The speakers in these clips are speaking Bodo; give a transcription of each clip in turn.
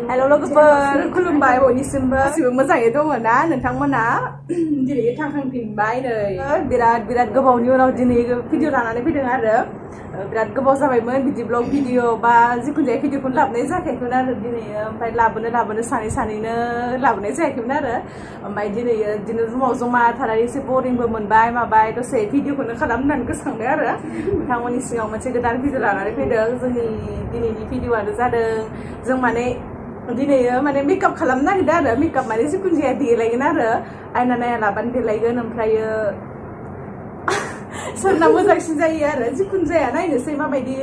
हेल' लोगोफोर खुलुमबाय बयनिसिमबो गासिबो मोजाङै दङ ना नोंथांमोना दिनै थांखांफिनबाय नै बिराद गोबावनि उनाव दिनै भिडिअ लानानै फैदों आरो बिराद गोबाव जाबायमोन बिदि ब्लग भिडिअ बा जिखुनु जाया भिडिअखौनो लाबोनाय जायाखैमोन आरो दिनै ओमफ्राय लाबोनो सानैनो लाबोनाय जायाखैमोन आरो ओमफ्राय दिनै बिदिनो रुमाव जमा थानानै एसे बरिंबो मोनबाय माबाय दसे भिडिअखौनो खालाम होननानै गोसोखांदों आरो नोंथांमोननि सिगाङाव मोनसे गोदान भिडिअ लानानै फैदों जोंनि दिनैनि भिडिअआनो जादों जों माने दिनै माने मेकआप खालामनो नागिरदों आरो मेकआप माने जिखुनु जाया देलायगोन आरो आयना नाया लाबानो देलायगोन ओमफ्रायो सोरना मोजांसिन जायो आरो जिखुनु जाया नायनोसै माबायदि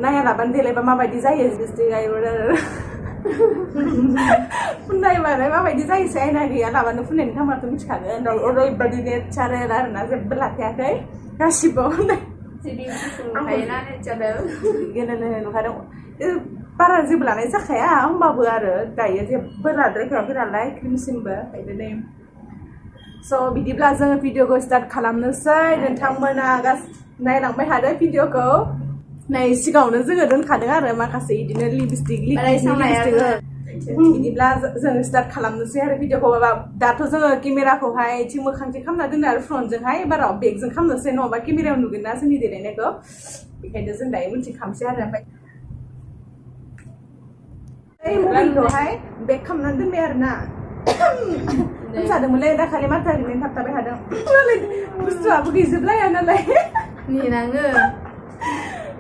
नाया लाबानो देलायबा माबायदि जायो लिपस्टिक फुननायबालाय माबायदि जायोसै आयना गैया लाबानो फुननायनि थांबाथ' मिथिखागोन ओरैबायदि नेचारेल आरोना जेबो लाखायाखै गासिबो गेलेनो नुखादों बारा जेबो लानाय जाखाया होमबाबो आरो दायो जेबो लाद्रायखायाखै नालाय क्रिमसिमबो ओंखायनो स' बिदिब्ला जोङो भिडिअखौ स्टार्ट खालामनोसै नोंथांमोना नायलांबाय थादो भिडिअखौ नै सिगाङावनो जोङो दोनखादों आरो माखासे बिदिनो लिपस्टिक बिदिब्ला जों स्टार्ट खालामनोसै आरो भिडिअखौ दाथ' जोङो केमेराखौहाय थिं मोखांथिं खालामना दोनो आरो फ्रन्टजोंहाय एबाराव बेकजों खालामनोसै नङाबा केमेरायाव नुगोन ना जोंनि देलायनायखौ बेखायनो जों दायो मोनसे खालामसै आरो ओमफ्राय मबाइलखौहाय बेक खालामनानै दोनबाय आरो ना जादोंमोनलै दाखालि माथा ओरैनो थाबथाबाय थादों बुस्थुआबो गैजोबलाया नालाय नेनाङो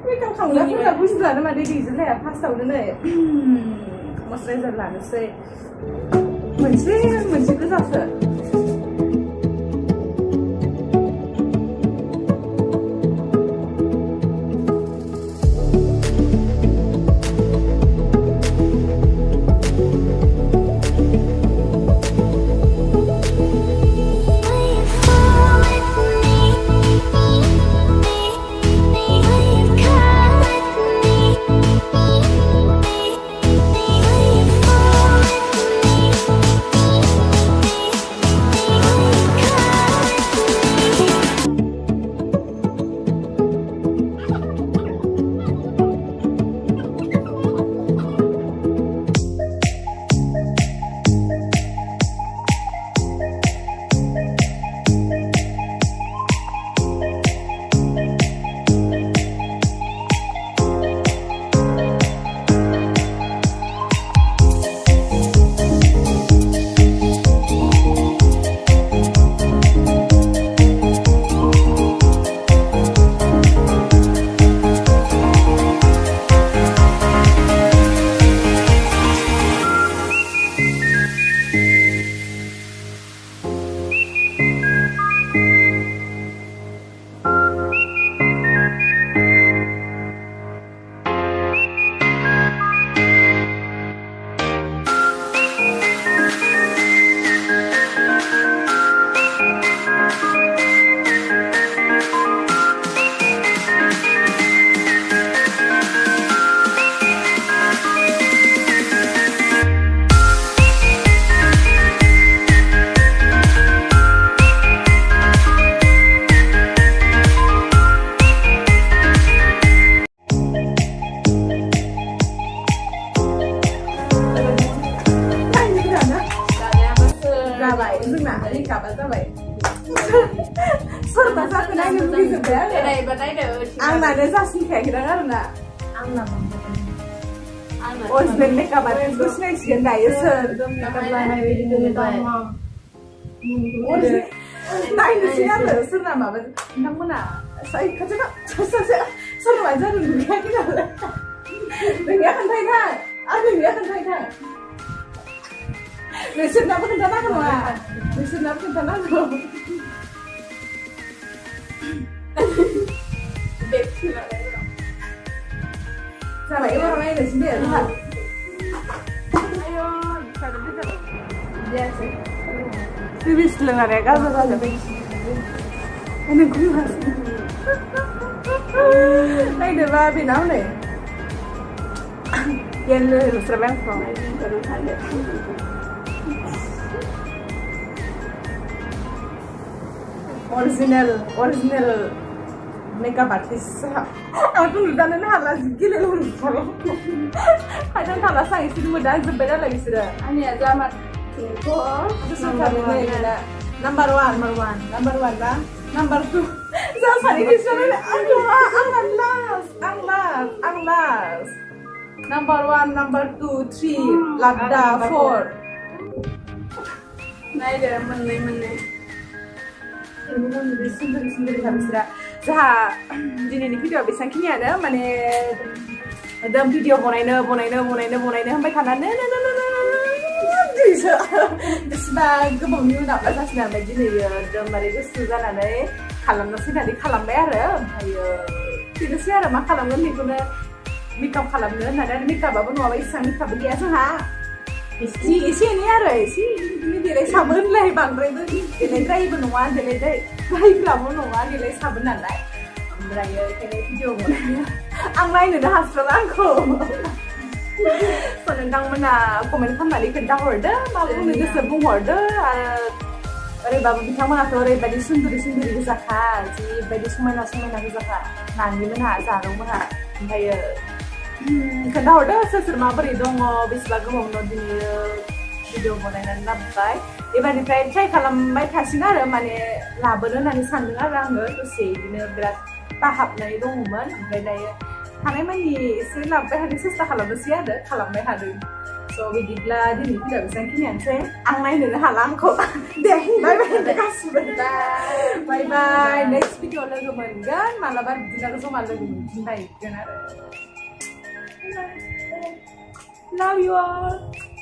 मेकआप खालामग्राफोरा बुस्थुआनो माने गैजोबलाया फार्स्टआवनो नै मयस्चाराइजार लानोसै मोनसे गोजासो आंनानो जासिनखायाखैदां आरोना अरिजिनेल मेकआप आर्टिस्टखौ सिनायसिगोन दायो सोर नायनोसै आरो सोरना माबा नोंथांमोना सोरना मानो जादों नुखायाखै नालाय नोंनिया खोन्थायखा आरो नोंनिया खोन्थायखा नोंसोरनाबो खोन्थानांगौ नङा नोंसोरनाबो खोन्थानांगौ जाबाय एबाराव नायनोसै दे जोंहा सिबिस लोंनाया गाज्रि जाजोब्बाय नायनोबा बेना हनै येल्लो नुस्राबाय आंखौ original makeup artist. Aku udah nanya hal lagi gila lu. नों थांला सांगितलं तुम्ही दा जोब्बाय नालाय बिसोरो आंनिया जामा थुंथ' Number one ना number two जा सानैनि सोलाय आं last number one number two three Lagda four नायदो मोननै सुन्दरि बिसोरा जोंहा दिनैनि भिडिअ बेसेबांखिनियानो माने एकदम भिडिअ बनायनो होनबाय थानानै बेसेबां गोबावनि उनाव जासिनो ओमफ्राय दिनै एकदमबारे गोसो जानानै खालामनोसै होननानै खालामबाय आरो ओमफ्रायो बेनोसै आरो मा खालामगोन बेखौनो मेकआप खालामनो होननानै आरो मेकआपआबो नङाबा इसेबां मेकआपबो गैया जोंहा एसे एनै आरो एसे बिदिनो देलाय साबोन होनलाय बांद्रायबो देलायद्रायबो नङा देलायद्रायग्राबो नङा देलाय साबोन नालाय ओमफ्रायो बेखायनो भिडिअ बनायो आं नायनोनो हास्लाबा आंखौ नोंथांमोना कमेन्ट खालामनानै खोन्थाहरदो मा बुंनो गोसो बुंहरदो आरो ओरैबाबो बिथांमोनाथ' ओरैबायदि सुन्दरि गोजाखा जिबायदि समायना गोजाखा नानिमोनहा जारौमोनहा ओमफ्रायो खोन्थाहरदो सोर माबोरै दङ बेसेबा गोबावनो दिनै भिडिअ बनायनानै लाबोबाय एबारनिफ्राय ट्राइ खालामबाय थासिगोन आरो माने लाबोनो होननानै सानदों आरो आङो दसे बिदिनो बिराद बाहाबनानै दङमोन ओमफ्राय दायो हानायमानि एसे लाबोबाय थानो सेस्था खालामनोसै आरो खालामबाय थादों स' बिदिब्ला दिनै भिडिअ बेसेबांखिनियानोसै आं नायनोनो हाला आंखौ दे बाय गासिबो बाय नेक्स्ट भिडिअ लोगो मोनगोन मालाबा बिदिनो जमा लोगो मोनफिनलायगोन आरो Love you all.